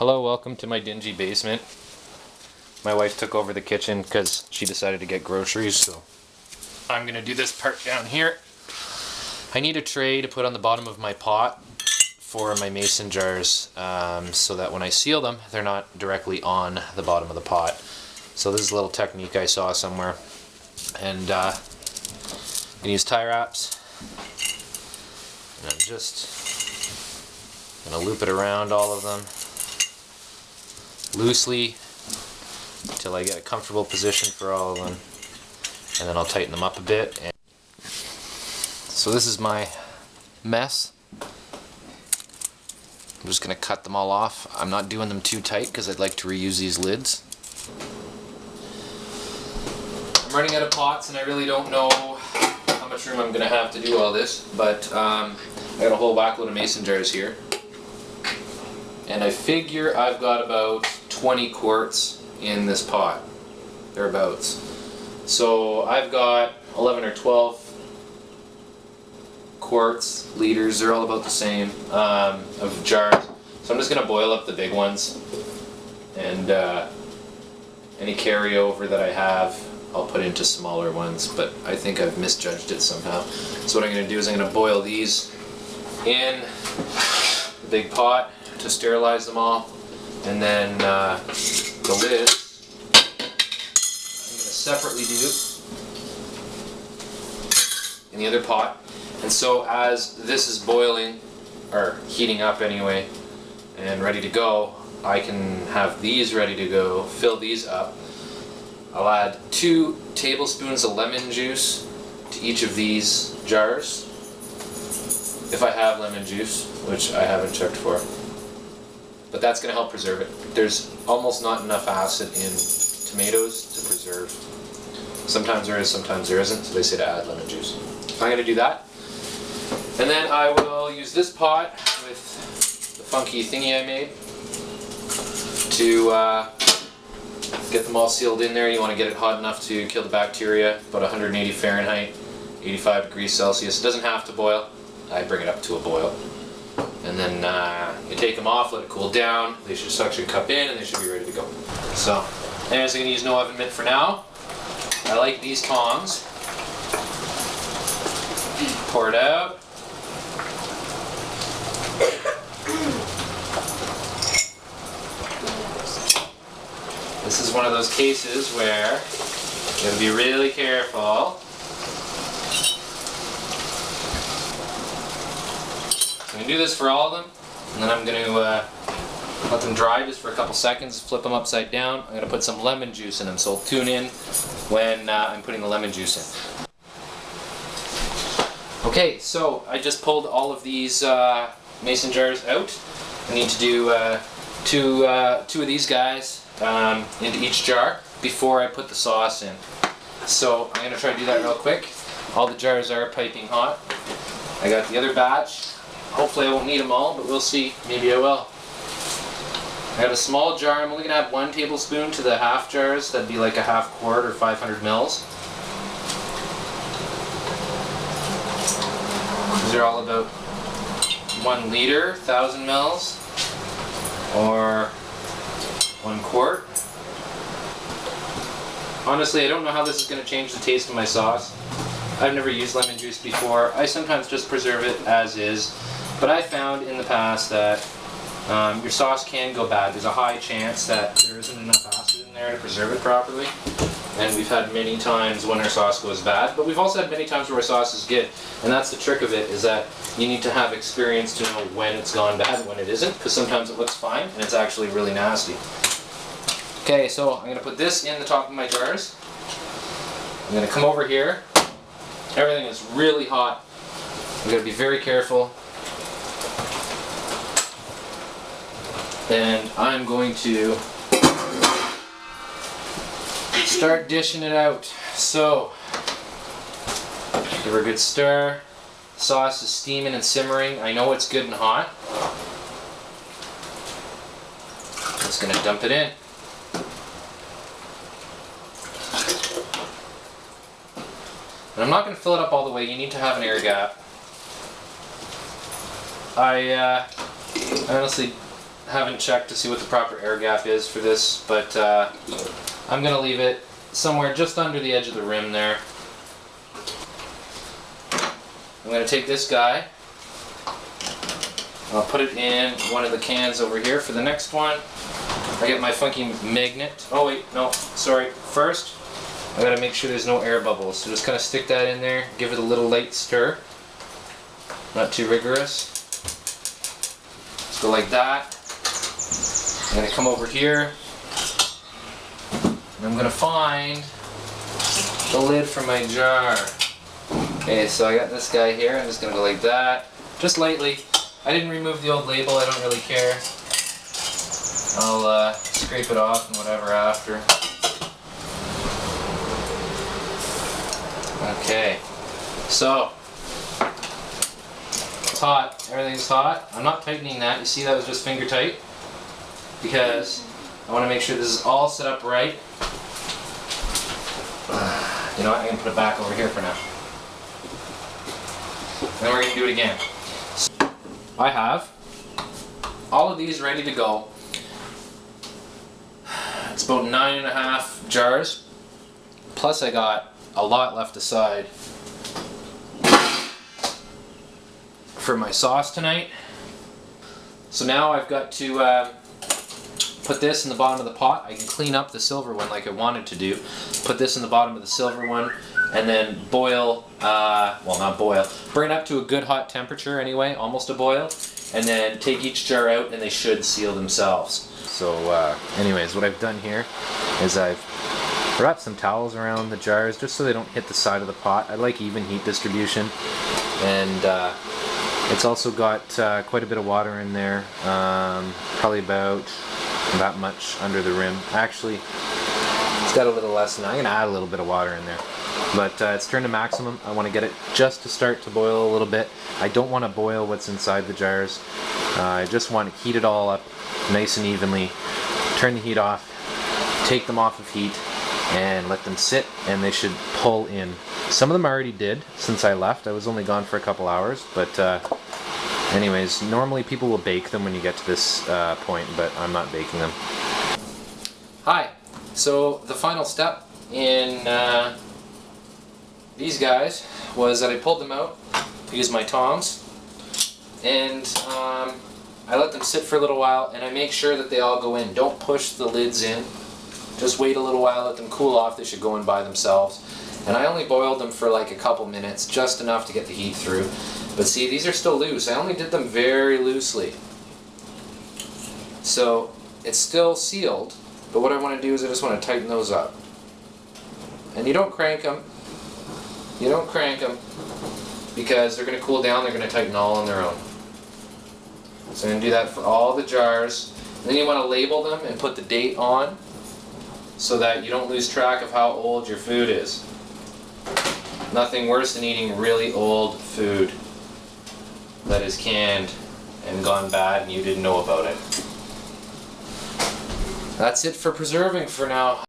Hello, welcome to my dingy basement. My wife took over the kitchen because she decided to get groceries, so I'm gonna do this part down here. I need a tray to put on the bottom of my pot for my mason jars so that when I seal them, they're not directly on the bottom of the pot. So this is a little technique I saw somewhere. And I'm gonna use tie wraps. And I'm just gonna loop it around all of them loosely until I get a comfortable position for all of them, and then I'll tighten them up a bit. And so this is my mess. I'm just going to cut them all off. I'm not doing them too tight because I'd like to reuse these lids. I'm running out of pots and I really don't know how much room I'm going to have to do all this, but I got a whole whack load of mason jars here. And I figure I've got about 20 quarts in this pot, thereabouts. So I've got 11 or 12 quarts, liters, they're all about the same, of jars. So I'm just going to boil up the big ones, and any carryover that I have I'll put into smaller ones, but I think I've misjudged it somehow. So what I'm going to do is I'm going to boil these in the big pot to sterilize them all, and then the lid I'm going to separately do in the other pot. And so as this is boiling, or heating up anyway, and ready to go, I can have these ready to go, fill these up. I'll add 2 tablespoons of lemon juice to each of these jars, if I have lemon juice, which I haven't checked for. But that's going to help preserve it. There's almost not enough acid in tomatoes to preserve. Sometimes there is, sometimes there isn't, so they say to add lemon juice. I'm going to do that. And then I will use this pot with the funky thingy I made to get them all sealed in there. You want to get it hot enough to kill the bacteria, about 180 Fahrenheit, 85 degrees Celsius. It doesn't have to boil. I bring it up to a boil. And then you take them off, let it cool down. They should suction cup in and they should be ready to go. So, anyways, I'm going to use no oven mitt for now. I like these tongs. Pour it out. This is one of those cases where you have to be really careful. I'm going to do this for all of them, and then I'm going to let them dry just for a couple seconds, flip them upside down. I'm going to put some lemon juice in them, so tune in when I'm putting the lemon juice in. Okay, so I just pulled all of these mason jars out. I need to do two of these guys into each jar before I put the sauce in. So I'm going to try to do that real quick. All the jars are piping hot. I got the other batch. Hopefully I won't need them all, but we'll see. Maybe I will. I got a small jar. I'm only going to add 1 tablespoon to the half jars. That'd be like a half quart or 500 mils. These are all about 1 liter, 1,000 mils, or 1 quart. Honestly, I don't know how this is going to change the taste of my sauce. I've never used lemon juice before. I sometimes just preserve it as is. But I found in the past that your sauce can go bad. There's a high chance that there isn't enough acid in there to preserve it properly. And we've had many times when our sauce goes bad, but we've also had many times where our sauce is good. And that's the trick of it, is that you need to have experience to know when it's gone bad and when it isn't, because sometimes it looks fine and it's actually really nasty. Okay, so I'm going to put this in the top of my jars. I'm going to come over here. Everything is really hot. I'm going to be very careful. And I'm going to start dishing it out. So, give her a good stir. Sauce is steaming and simmering. I know it's good and hot. Just going to dump it in. And I'm not going to fill it up all the way. You need to have an air gap. I honestly haven't checked to see what the proper air gap is for this, but I'm going to leave it somewhere just under the edge of the rim there. I'm going to take this guy, I'll put it in one of the cans over here for the next one. I get my funky magnet. Oh wait, no, sorry. First, I gotta make sure there's no air bubbles. So just kind of stick that in there, give it a little light stir. Not too rigorous. Let's go like that. I'm gonna come over here, and I'm gonna find the lid for my jar. Okay, so I got this guy here. I'm just gonna go like that, just lightly. I didn't remove the old label, I don't really care. I'll scrape it off and whatever after. Okay, so it's hot, everything's hot. I'm not tightening that, you see that was just finger tight? Because I want to make sure this is all set up right. You know what, I'm going to put it back over here for now. Then we're going to do it again. I have all of these ready to go. It's about 9.5 jars. Plus I got a lot left aside for my sauce tonight. So now I've got to put this in the bottom of the pot. I can clean up the silver one like I wanted to do. Put this in the bottom of the silver one and then boil, well not boil, bring it up to a good hot temperature anyway, almost a boil, and then take each jar out and they should seal themselves. So anyways, what I've done here is I've wrapped some towels around the jars just so they don't hit the side of the pot. I like even heat distribution, and it's also got quite a bit of water in there, probably about that much under the rim. Actually, it's got a little less than that. I'm going to add a little bit of water in there. But it's turned to maximum. I want to get it just to start to boil a little bit. I don't want to boil what's inside the jars. I just want to heat it all up nice and evenly. Turn the heat off, take them off of heat, and let them sit, and they should pull in. Some of them already did since I left. I was only gone for a couple hours, but anyways, normally people will bake them when you get to this point, but I'm not baking them. Hi, so the final step in these guys was that I pulled them out, used my tongs, and I let them sit for a little while, and I make sure that they all go in. Don't push the lids in. Just wait a little while, let them cool off. They should go in by themselves. And I only boiled them for like a couple minutes, just enough to get the heat through. But see, these are still loose. I only did them very loosely. So it's still sealed, but what I want to do is I just want to tighten those up. And you don't crank them. You don't crank them because they're going to cool down, they're going to tighten all on their own. So I'm going to do that for all the jars. And then you want to label them and put the date on so that you don't lose track of how old your food is. Nothing worse than eating really old food that is canned and gone bad and you didn't know about it. That's it for preserving for now.